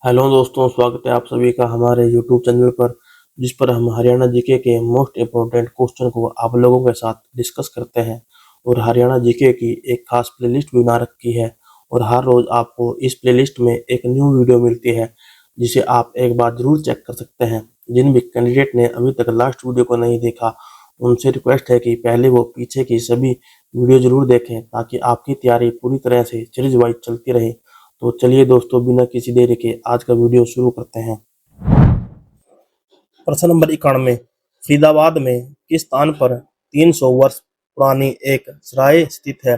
Hello दोस्तों, स्वागत है आप सभी का हमारे यूट्यूब चैनल पर, जिस पर हम हरियाणा जीके के मोस्ट इम्पोर्टेंट क्वेश्चन को आप लोगों के साथ डिस्कस करते हैं। और हरियाणा जीके की एक खास प्लेलिस्ट भी बना रखी है और हर रोज आपको इस प्लेलिस्ट में एक न्यू वीडियो मिलती है, जिसे आप एक बार जरूर चेक कर सकते हैं। जिन भी कैंडिडेट ने अभी तक लास्ट वीडियो को नहीं देखा, उनसे रिक्वेस्ट है कि पहले वो पीछे की सभी वीडियो जरूर देखें, ताकि आपकी तैयारी पूरी तरह से सीरीज वाइज चलती रहे। तो चलिए दोस्तों, बिना किसी देरी के आज का वीडियो शुरू करते हैं। प्रश्न नंबर 91, फरीदाबाद में किस स्थान पर 300 वर्ष पुरानी एक सराय स्थित है?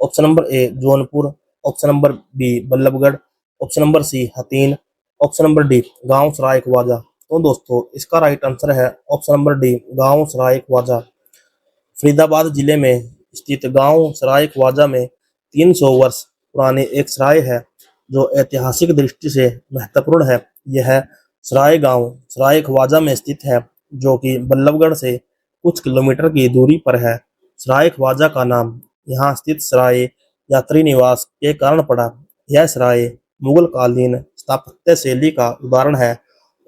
Option number A Jaunpur, option number B Ballabgarh, option number C Hathin, option number D गांव सराय ख्वाजा। तो दोस्तों, इसका राइट आंसर है ऑप्शन नंबर डी गांव सराय ख्वाजा। फरीदाबाद जिले में स्थित गांव सराय ख्वाजा में 300 वर्ष पुरानी एक सराय है, जो ऐतिहासिक दृष्टि से महत्वपूर्ण है। यह सराय गांव सराय ख्वाजा में स्थित है, जो कि बल्लभगढ़ से कुछ किलोमीटर की दूरी पर है। सराय ख्वाजा का नाम यहाँ स्थित सराय यात्री निवास के कारण पड़ा। यह सराय मुगल कालीन स्थापत्य शैली का उदाहरण है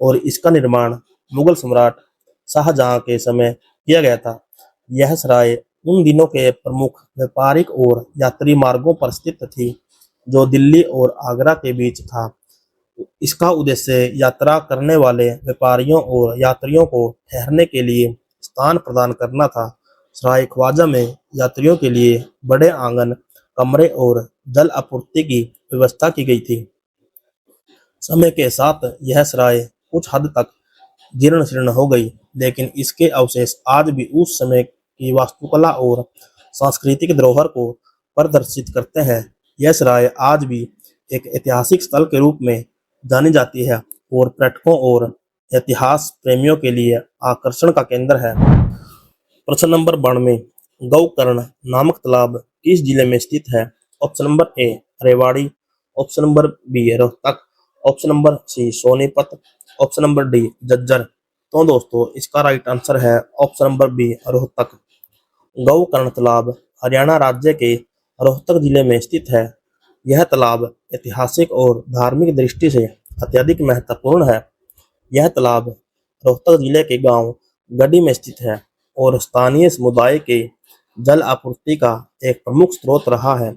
और इसका निर्माण मुगल सम्राट शाहजहां के समय किया गया था। यह सराय उन दिनों के प्रमुख व्यापारिक और यात्री मार्गों पर स्थित थी, जो दिल्ली और आगरा के बीच था। इसका उद्देश्य यात्रा करने वाले व्यापारियों और यात्रियों को ठहरने के लिए स्थान प्रदान करना था। सराय ख्वाजा में यात्रियों के लिए बड़े आंगन, कमरे और जल आपूर्ति की व्यवस्था की गई थी। समय के साथ यह सराय कुछ हद तक जीर्ण शीर्ण हो गई, लेकिन इसके अवशेष आज भी उस समय की वास्तुकला और सांस्कृतिक धरोहर को प्रदर्शित करते हैं। यह सराय आज भी एक ऐतिहासिक स्थल के रूप में जानी जाती है और पर्यटकों और इतिहास प्रेमियों के लिए आकर्षण का केंद्र है। प्रश्न नंबर 92, गौकर्ण नामक तालाब किस जिले में स्थित है? Option number A Rewari, option number B Rohtak, option number C Sonipat, option number D Jhajjar. तो दोस्तों, इसका राइट आंसर है option number B Rohtak. Gaukaran तालाब हरियाणा राज्य के रोहतक जिले में स्थित है। यह तालाब ऐतिहासिक और धार्मिक दृष्टि से अत्यधिक महत्वपूर्ण है। यह तालाब रोहतक जिले के गांव गढ़ी में स्थित है और स्थानीय समुदाय के जल आपूर्ति का एक प्रमुख स्रोत रहा है।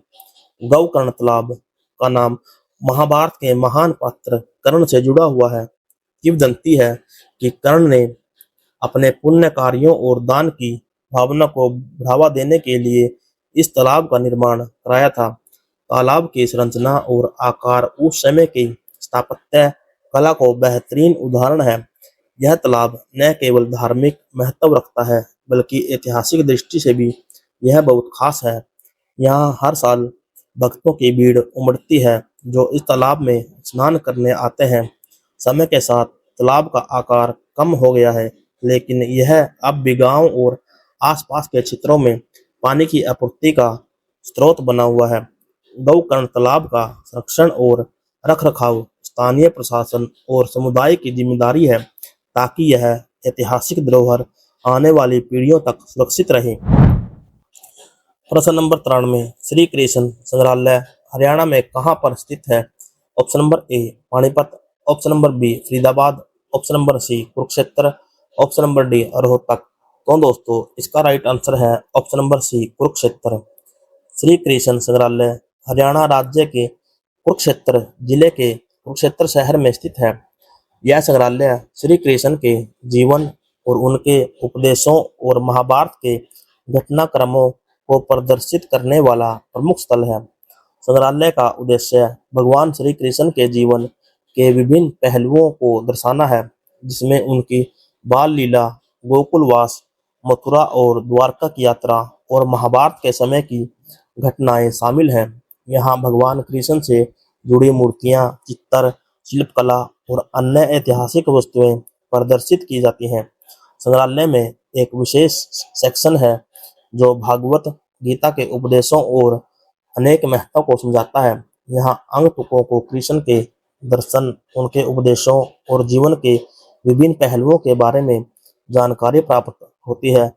गौकर्ण तालाब का नाम महाभारत के महान पात्र कर्ण से जुड़ा हुआ है। किंवदंती है कि कर्ण ने अपने पुण्य कार्यों और दान की भावना को बढ़ावा देने के लिए इस तालाब का निर्माण कराया था। तालाब की संरचना और आकार उस समय की स्थापत्य कला को बेहतरीन उदाहरण है। यह तालाब न केवल धार्मिक महत्व रखता है, बल्कि ऐतिहासिक दृष्टि से भी यह बहुत खास है। यहाँ हर साल भक्तों की भीड़ उमड़ती है, जो इस तालाब में स्नान करने आते हैं। समय के साथ तालाब का आकार कम हो गया है, लेकिन यह अब भी गांव और आसपास के क्षेत्रों में पानी की आपूर्ति का स्रोत बना हुआ है। गौकर्ण तालाब का संरक्षण और रखरखाव स्थानीय प्रशासन और समुदाय की जिम्मेदारी है, ताकि यह ऐतिहासिक धरोहर आने वाली पीढ़ियों तक सुरक्षित रहे। प्रश्न नंबर 93, श्री कृष्ण संग्रहालय हरियाणा में कहाँ पर स्थित है? Option number A Panipat, option number B Faridabad, option number C Kurukshetra, option number D Rohtak. तो दोस्तों, इसका राइट आंसर है option number C Kurukshetra. Shri Krishna संग्रहालय हरियाणा राज्य के कुरुक्षेत्र जिले के कुरुक्षेत्र शहर में स्थित है। यह संग्रहालय श्री कृष्ण के जीवन और उनके उपदेशों और महाभारत के घटनाक्रमों को प्रदर्शित करने वाला प्रमुख स्थल है। संग्रहालय का उद्देश्य भगवान श्री कृष्ण के जीवन के विभिन्न पहलुओं को दर्शाना है, जिसमें उनकी बाल लीला, गोकुलवास, मथुरा और द्वारका की यात्रा और महाभारत के समय की घटनाएं शामिल हैं। यहाँ भगवान कृष्ण से जुड़ी मूर्तियां, चित्र, शिल्पकला और अन्य ऐतिहासिक वस्तुएं प्रदर्शित की जाती हैं। संग्रहालय में एक विशेष सेक्शन है जो भागवत गीता के उपदेशों और अनेक महत्व को समझाता है। यहाँ अंगतुकों को कृष्ण के दर्शन, उनके उपदेशों और जीवन के विभिन्न पहलुओं के बारे में जानकारी प्राप्त होती है।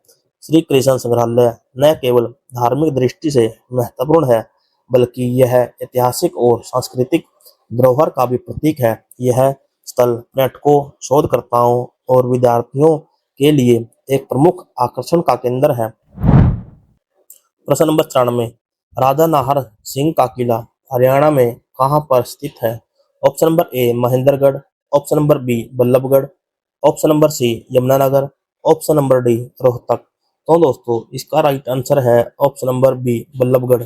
श्री कृष्ण संग्रहालय न केवल धार्मिक दृष्टि से महत्वपूर्ण है, बल्कि यह ऐतिहासिक और सांस्कृतिक धरोहर का भी प्रतीक है। यह स्थल पर्यटकों, शोधकर्ताओं और विद्यार्थियों के लिए एक प्रमुख आकर्षण का केंद्र है। प्रश्न नंबर 94, राजा नाहर सिंह का किला हरियाणा में कहाँ पर स्थित है? Option number A Mahendragarh, option number B Ballabgarh, option number C Yamunanagar, option number D Rohtak. तो दोस्तों इसका राइट आंसर है option number B Ballabgarh.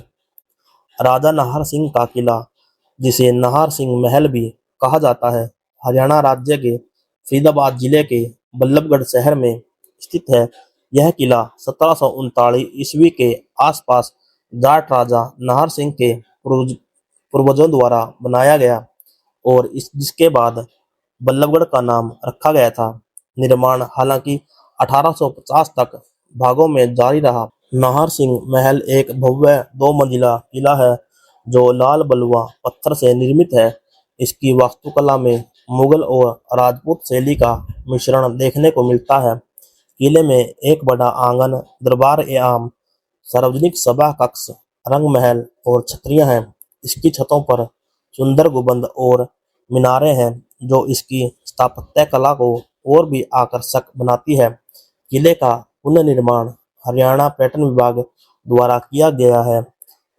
Raja Nahar Singh का किला, जिसे नाहर सिंह महल भी कहा जाता है, हरियाणा राज्य के फरीदाबाद जिले के बल्लभगढ़ शहर में स्थित है। यह किला 1739 ईस्वी के आसपास जाट राजा नाहर सिंह के पूर्वजों द्वारा बनाया गया और जिसके बाद बल्लभगढ़ का नाम रखा गया था। निर्माण हालांकि 1850 तक भागों में जारी रहा। नाहर सिंह महल एक भव्य 2 मंजिला किला है जो लाल बलुआ पत्थर से निर्मित है। इसकी वास्तुकला में मुगल और राजपूत शैली का मिश्रण देखने को मिलता है। किले में एक बड़ा आंगन, दरबार ए आम, सार्वजनिक सभा कक्ष, रंग महल और छतरियां हैं। इसकी छतों पर सुंदर गुंबद और मीनारें हैं जो इसकी स्थापत्य कला को और भी आकर्षक बनाती है। किले का पुनर्निर्माण हरियाणा पर्यटन विभाग द्वारा किया गया है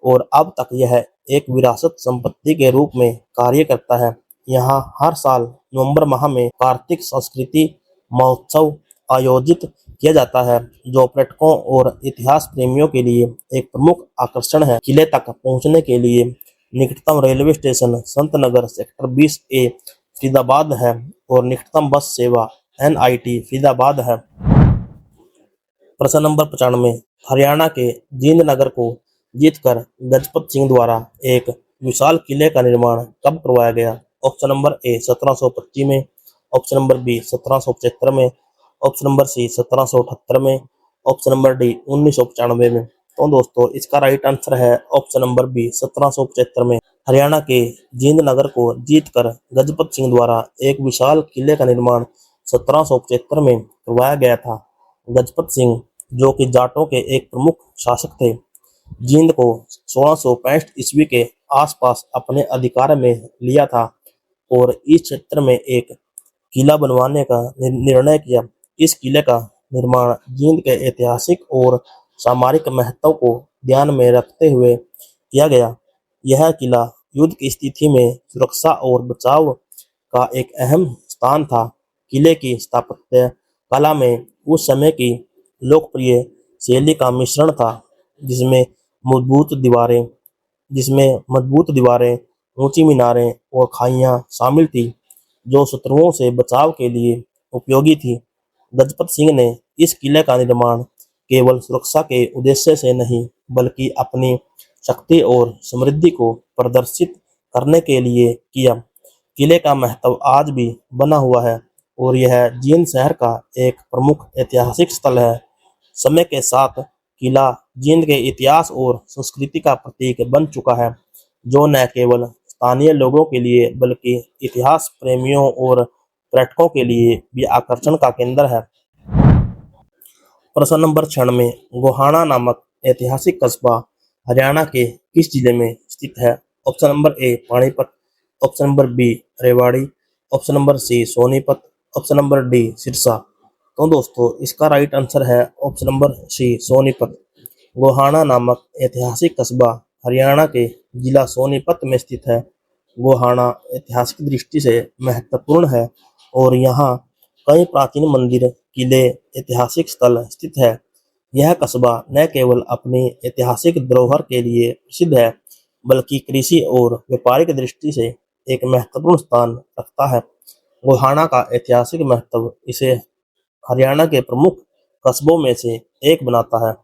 और अब तक यह एक विरासत संपत्ति के रूप में कार्य करता है। यहाँ हर साल नवंबर माह में कार्तिक संस्कृति महोत्सव आयोजित किया जाता है जो पर्यटकों और इतिहास प्रेमियों के लिए एक प्रमुख आकर्षण है। किले तक पहुंचने के लिए निकटतम railway station Sant Nagar sector 20A Faridabad है और निकटतम बस सेवा NIT फरीदाबाद है। प्रश्न नंबर 95, हरियाणा के जींद नगर को जीतकर गजपत सिंह द्वारा एक विशाल किले का निर्माण कब करवाया गया? ऑप्शन नंबर ए 1725 में, ऑप्शन नंबर बी 1775 में, ऑप्शन नंबर सी 1778 में, ऑप्शन नंबर डी 1995 में। तो दोस्तों इसका राइट आंसर है ऑप्शन नंबर बी 1775 में। हरियाणा के जींद नगर को जीतकर गजपत सिंह द्वारा एक विशाल किले का निर्माण 1775 में करवाया गया था। गजपत सिंह, जो कि जाटों के एक प्रमुख शासक थे, जींद को 1665 ईस्वी के आसपास अपने अधिकार में लिया था और इस क्षेत्र में एक किला बनवाने का निर्णय किया। इस किले का निर्माण जींद के ऐतिहासिक और सामरिक महत्व को ध्यान में रखते हुए किया गया। यह किला युद्ध की स्थिति में सुरक्षा और बचाव का एक अहम स्थान था। किले की स्थापत्य कला में उस समय की लोकप्रिय शैली का मिश्रण था, जिसमें मजबूत दीवारें, ऊंची मीनारें और खाइयां शामिल थी, जो शत्रुओं से बचाव के लिए उपयोगी थी। गजपत सिंह ने इस किले का निर्माण केवल सुरक्षा के उद्देश्य से नहीं, बल्कि अपनी शक्ति और समृद्धि को प्रदर्शित करने के लिए किया। किले का महत्व आज भी बना हुआ है और यह जींद शहर का एक प्रमुख ऐतिहासिक स्थल है। समय के साथ किला जींद के इतिहास और संस्कृति का प्रतीक बन चुका है, जो न केवल स्थानीय लोगों के लिए बल्कि इतिहास प्रेमियों और पर्यटकों के लिए भी आकर्षण का केंद्र है। प्रश्न नंबर 96, गोहाना नामक ऐतिहासिक कस्बा हरियाणा के किस जिले में स्थित है? Option number A Panipat, option number B Rewari, option number C Sonipat, option number D Sirsa. तो दोस्तों इसका राइट आंसर है option number C Sonipat. Gohana नामक ऐतिहासिक कस्बा हरियाणा के जिला सोनीपत में स्थित है। गोहाना ऐतिहासिक दृष्टि से महत्वपूर्ण है और यहाँ कई प्राचीन मंदिर, किले, ऐतिहासिक स्थल स्थित है। यह कस्बा न केवल अपनी ऐतिहासिक धरोहर के लिए प्रसिद्ध है, बल्कि कृषि और व्यापारिक दृष्टि से एक महत्वपूर्ण स्थान रखता है। गोहाना का ऐतिहासिक महत्व इसे हरियाणा के प्रमुख कस्बों में से एक बनाता है।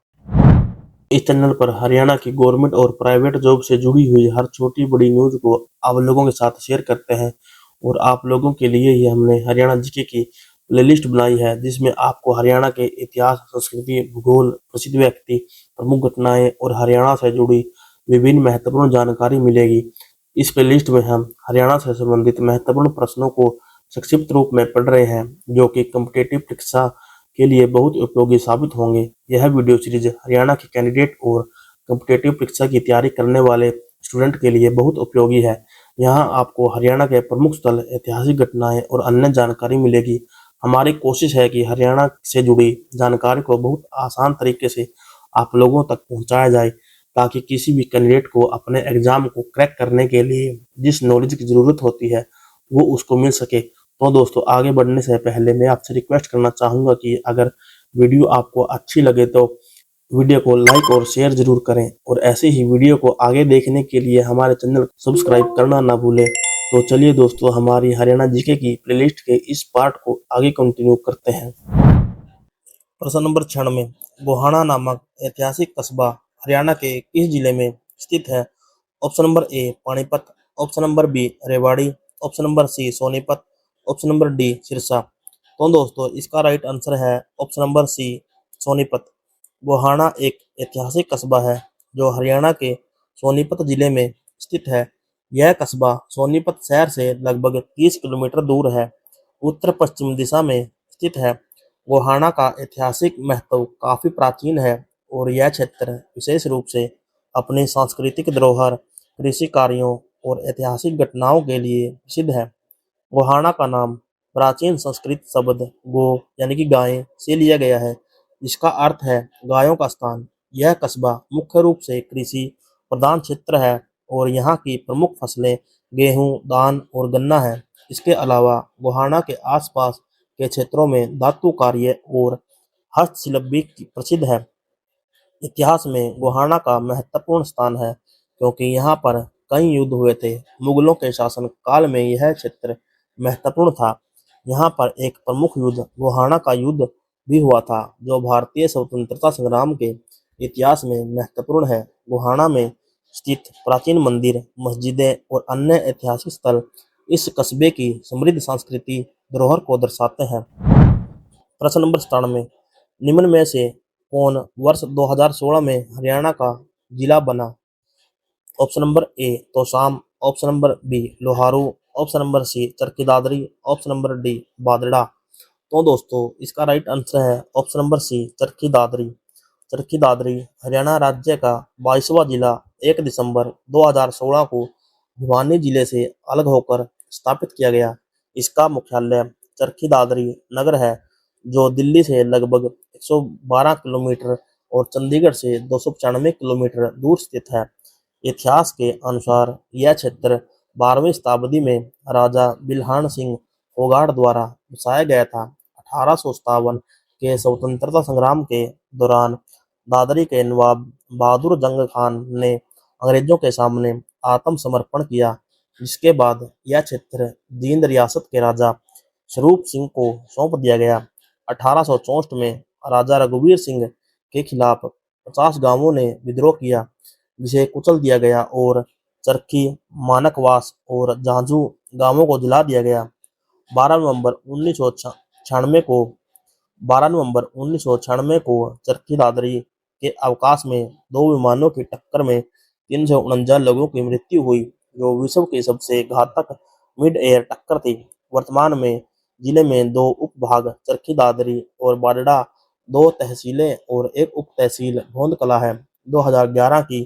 इस चैनल पर हरियाणा की गवर्नमेंट और प्राइवेट जॉब से जुड़ी हुई हर छोटी बड़ी न्यूज़ को आप लोगों के साथ शेयर करते हैं और आप लोगों के लिए ही हमने हरियाणा जीके की प्लेलिस्ट बनाई है, जिसमें आपको हरियाणा के इतिहास, संस्कृति, भूगोल, प्रसिद्ध व्यक्ति, प्रमुख घटनाएं और हरियाणा से जुड़ी विभिन्न महत्वपूर्ण जानकारी मिलेगी। इस प्लेलिस्ट में हम हरियाणा से संबंधित महत्वपूर्ण प्रश्नों को संक्षिप्त रूप में पढ़ रहे हैं, जो कि कॉम्पिटिटिव परीक्षा के लिए बहुत उपयोगी साबित होंगे। यह वीडियो सीरीज हरियाणा के कैंडिडेट और कॉम्पिटिटिव परीक्षा की तैयारी करने वाले स्टूडेंट के लिए बहुत उपयोगी है। यहाँ आपको हरियाणा के प्रमुख स्थल, ऐतिहासिक घटनाएं और अन्य जानकारी मिलेगी। हमारी कोशिश है कि हरियाणा से जुड़ी जानकारी को बहुत आसान तरीके से आप लोगों तक पहुंचाया जाए, ताकि किसी भी कैंडिडेट को अपने एग्जाम को क्रैक करने के लिए जिस नॉलेज की ज़रूरत होती है वो उसको मिल सके। तो दोस्तों, आगे बढ़ने से पहले मैं आपसे रिक्वेस्ट करना चाहूँगा कि अगर वीडियो आपको अच्छी लगे तो वीडियो को लाइक और शेयर जरूर करें, और ऐसे ही वीडियो को आगे देखने के लिए हमारे चैनल को सब्सक्राइब करना ना भूलें। तो चलिए दोस्तों, हमारी हरियाणा जीके की प्लेलिस्ट के इस पार्ट को आगे कंटिन्यू करते हैं। प्रश्न नंबर 96, गोहाना नामक ऐतिहासिक कस्बा हरियाणा के किस जिले में स्थित है? Option number A Panipat, option number B Rewari, option number C Sonipat, option number D Sirsa. तो दोस्तों, इसका राइट आंसर है option number C Sonipat. Gohana एक ऐतिहासिक कस्बा है जो हरियाणा के सोनीपत जिले में स्थित है। यह कस्बा सोनीपत शहर से लगभग 30 किलोमीटर दूर है, उत्तर पश्चिम दिशा में स्थित है। गोहाना का ऐतिहासिक महत्व काफी प्राचीन है और यह क्षेत्र विशेष रूप से अपनी सांस्कृतिक धरोहर, कृषि कार्यों और ऐतिहासिक घटनाओं के लिए प्रसिद्ध है। गोहाना का नाम प्राचीन संस्कृत शब्द गो यानी कि गाय से लिया गया है, जिसका अर्थ है गायों का स्थान। यह कस्बा मुख्य रूप से कृषि प्रधान क्षेत्र है और यहाँ की प्रमुख फसलें गेहूं, धान और गन्ना है। इसके अलावा गोहाना के आसपास के क्षेत्रों में धातु कार्य और हस्तशिल्प भी प्रसिद्ध है। इतिहास में गोहाना का महत्वपूर्ण स्थान है क्योंकि यहाँ पर कई युद्ध हुए थे। मुगलों के शासन काल में यह क्षेत्र महत्वपूर्ण था। यहाँ पर एक प्रमुख युद्ध गोहाना का युद्ध भी हुआ था, जो भारतीय स्वतंत्रता संग्राम के इतिहास में महत्वपूर्ण है। गोहाना में स्थित प्राचीन मंदिर, मस्जिदें और अन्य ऐतिहासिक स्थल इस कस्बे की समृद्ध सांस्कृतिक धरोहर को दर्शाते हैं। प्रश्न नंबर 97, निम्न में से कौन वर्ष 2016 में हरियाणा का जिला बना? Option number A Tosham, option number B Loharu, option number C Charkhi Dadri, option number D Badhra. तो दोस्तों, इसका राइट आंसर है option number C Charkhi Dadri. Charkhi Dadri Haryana राज्य का 22वां जिला 1 दिसंबर 2016 को भिवानी जिले से अलग होकर स्थापित किया गया। इसका मुख्यालय चरखी दादरी नगर है, जो दिल्ली से लगभग 112 किलोमीटर और चंडीगढ़ से 295 किलोमीटर दूर स्थित है। इतिहास के अनुसार यह क्षेत्र 12वीं शताब्दी में राजा बिल्हान सिंह फोगाट द्वारा बसाया गया था। 1857 के स्वतंत्रता संग्राम के दौरान दादरी के नवाब बहादुर जंग खान ने अंग्रेजों के सामने आत्मसमर्पण किया, जिसके बाद यह क्षेत्र जींद रियासत के राजा स्वरूप सिंह को सौंप दिया गया। 1864 में राजा रघुवीर सिंह के खिलाफ 50 गांवों ने विद्रोह किया, जिसे कुचल दिया गया और चरखी, मानकवास और झांझू गांवों को जला दिया गया। 12 नवंबर 1996 को 12 नवंबर 1996 को चरखी दादरी के अवकाश में 2 विमानों की टक्कर में 349 लोगों की मृत्यु हुई, जो विश्व की सबसे घातक मिड एयर टक्कर थी। वर्तमान में जिले में 2 उपभाग चरखी दादरी और बाडड़ा, 2 तहसीलें और एक उप तहसील भोंद कला है। 2011 की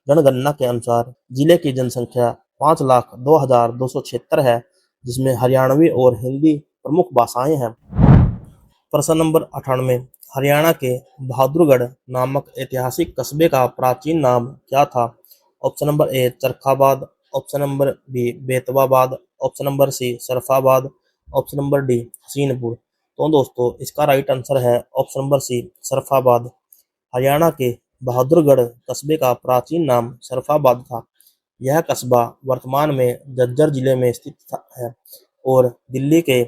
जनगणना के अनुसार जिले की जनसंख्या 5,02,276 है, जिसमें हरियाणवी और हिंदी प्रमुख भाषाएं हैं। प्रश्न नंबर 98, हरियाणा के बहादुरगढ़ नामक ऐतिहासिक कस्बे का प्राचीन नाम क्या था? Option number A Charkhabad, option number B Betwabad, option number C Sarfabad, option number D Hasinpur. तो दोस्तों, इसका राइट आंसर है option number C Sarfabad. Haryana के बहादुरगढ़ कस्बे का प्राचीन नाम सरफाबाद था। यह कस्बा वर्तमान में झज्जर जिले में स्थित है और दिल्ली के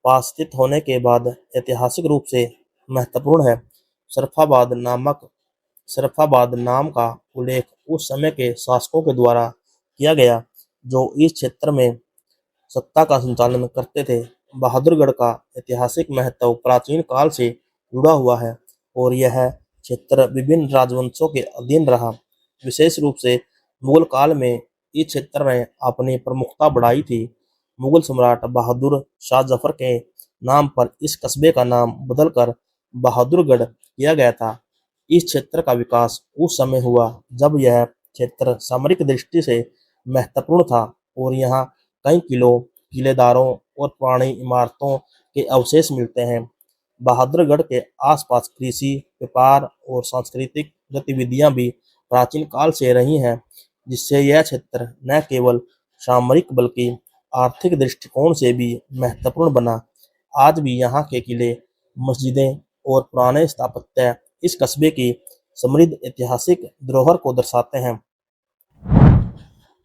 पास स्थित होने के बाद ऐतिहासिक रूप से महत्वपूर्ण है। सरफाबाद सरफाबाद नाम का उल्लेख उस समय के शासकों के द्वारा किया गया, जो इस क्षेत्र में सत्ता का संचालन करते थे। बहादुरगढ़ का ऐतिहासिक महत्व प्राचीन काल से जुड़ा हुआ है और यह क्षेत्र विभिन्न राजवंशों के अधीन रहा। विशेष रूप से मुगल काल में इस क्षेत्र ने अपनी प्रमुखता बढ़ाई थी। मुगल सम्राट बहादुर शाह जफर के नाम पर इस कस्बे का नाम बदलकर बहादुरगढ़ किया गया था। इस क्षेत्र का विकास उस समय हुआ जब यह क्षेत्र सामरिक दृष्टि से महत्वपूर्ण था और यहाँ कई किलों, किलेदारों और पुरानी इमारतों के अवशेष मिलते हैं। बहादुरगढ़ के आसपास कृषि, व्यापार और सांस्कृतिक गतिविधियां भी प्राचीन काल से रही हैं, जिससे यह क्षेत्र न केवल सामरिक बल्कि आर्थिक दृष्टिकोण से भी महत्वपूर्ण बना। आज भी यहाँ के किले, मस्जिदें और पुराने स्थापत्य इस कस्बे की समृद्ध ऐतिहासिक धरोहर को दर्शाते हैं।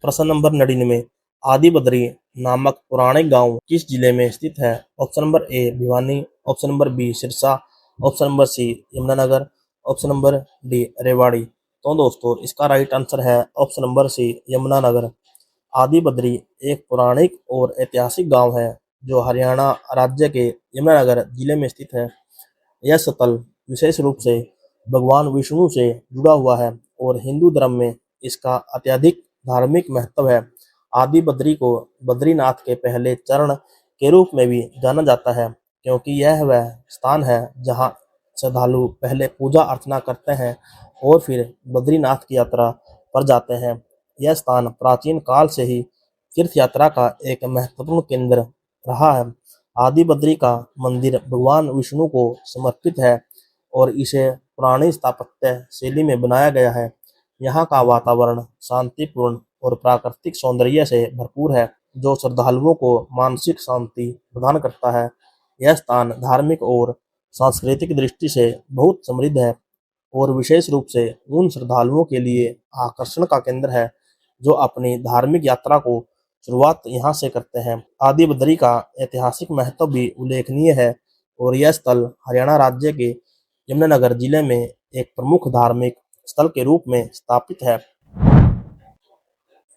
प्रश्न नंबर 99, आदि बद्री नामक पुराने गांव किस जिले में स्थित है? Option number A Bhiwani, option number B Sirsa, option number C Yamunanagar, option number D Rewari. तो दोस्तों इसका राइट आंसर है option number C Yamunanagar. Adi Badri एक पौराणिक और ऐतिहासिक गांव है जो हरियाणा राज्य के यमुनानगर जिले में स्थित है। यह स्थल विशेष रूप से भगवान विष्णु से जुड़ा हुआ है और हिंदू धर्म में इसका अत्यधिक धार्मिक महत्व है। आदि बद्री को बद्रीनाथ के पहले चरण के रूप में भी जाना जाता है, क्योंकि यह वह स्थान है जहां श्रद्धालु पहले पूजा अर्चना करते हैं और फिर बद्रीनाथ की यात्रा पर जाते हैं। यह स्थान प्राचीन काल से ही तीर्थ यात्रा का एक महत्वपूर्ण केंद्र रहा है। आदि बद्री का मंदिर भगवान विष्णु को समर्पित है और इसे पुरानी स्थापत्य शैली में बनाया गया है। यहाँ का वातावरण शांतिपूर्ण और प्राकृतिक सौंदर्य से भरपूर है, जो श्रद्धालुओं को मानसिक शांति प्रदान करता है। यह स्थान धार्मिक और सांस्कृतिक दृष्टि से बहुत समृद्ध है और विशेष रूप से उन श्रद्धालुओं के लिए आकर्षण का केंद्र है जो अपनी धार्मिक यात्रा को शुरुआत यहाँ से करते हैं। आदि बद्री का ऐतिहासिक महत्व भी उल्लेखनीय है और यह स्थल हरियाणा राज्य के यमुनानगर जिले में एक प्रमुख धार्मिक स्थल के रूप में स्थापित है।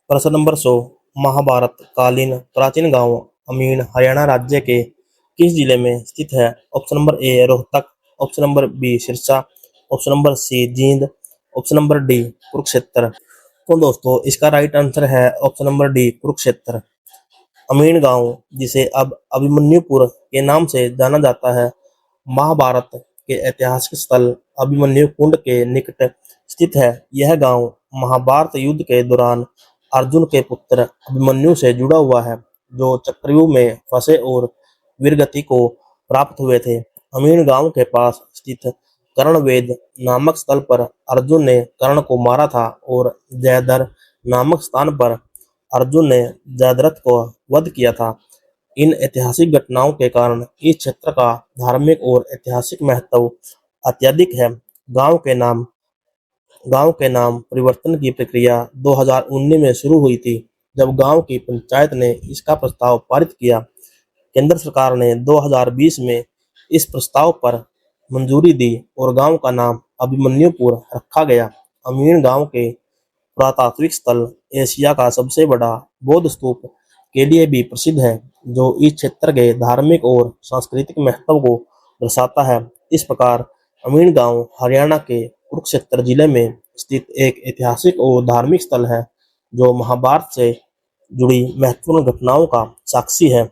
प्रश्न नंबर 100, महाभारत कालीन प्राचीन गांव अमीन हरियाणा राज्य के किस जिले में स्थित है? Option number A Rohtak, option number B Sirsa, option number C Jind, option number D Kurukshetra. तो दोस्तों इसका राइट आंसर है option number D Kurukshetra. Amin गांव, जिसे अब अभिमन्युपुर के नाम से जाना जाता है, महाभारत के ऐतिहासिक स्थल अभिमन्यु कुंड के निकट स्थित है। यह गांव महाभारत युद्ध के दौरान अर्जुन के पुत्र अभिमन्यु से जुड़ा हुआ है, जो चक्रव्यूह में फंसे और वीरगति को प्राप्त हुए थे। अमीन गांव के पास स्थित कर्णवेद नामक स्थल पर अर्जुन ने कर्ण को मारा था और जयद्रथ नामक स्थान पर अर्जुन ने जयद्रथ को वध किया था। इन ऐतिहासिक घटनाओं के कारण इस क्षेत्र का धार्मिक और ऐतिहासिक महत्व अत्यधिक है। गांव के नाम परिवर्तन की प्रक्रिया 2019 में शुरू हुई थी, जब गांव की पंचायत ने इसका प्रस्ताव पारित किया। केंद्र सरकार ने 2020 में इस प्रस्ताव पर मंजूरी दी और गांव का नाम अभिमन्युपुर रखा गया। अमीन गांव के पुरातात्विक स्थल एशिया का सबसे बड़ा बौद्ध स्तूप के लिए भी प्रसिद्ध है, जो इस क्षेत्र के धार्मिक और सांस्कृतिक महत्व को दर्शाता है। इस प्रकार अमीन गांव हरियाणा के कुरुक्षेत्र जिले में स्थित एक ऐतिहासिक और धार्मिक स्थल है, जो महाभारत से जुड़ी महत्वपूर्ण घटनाओं का साक्षी है।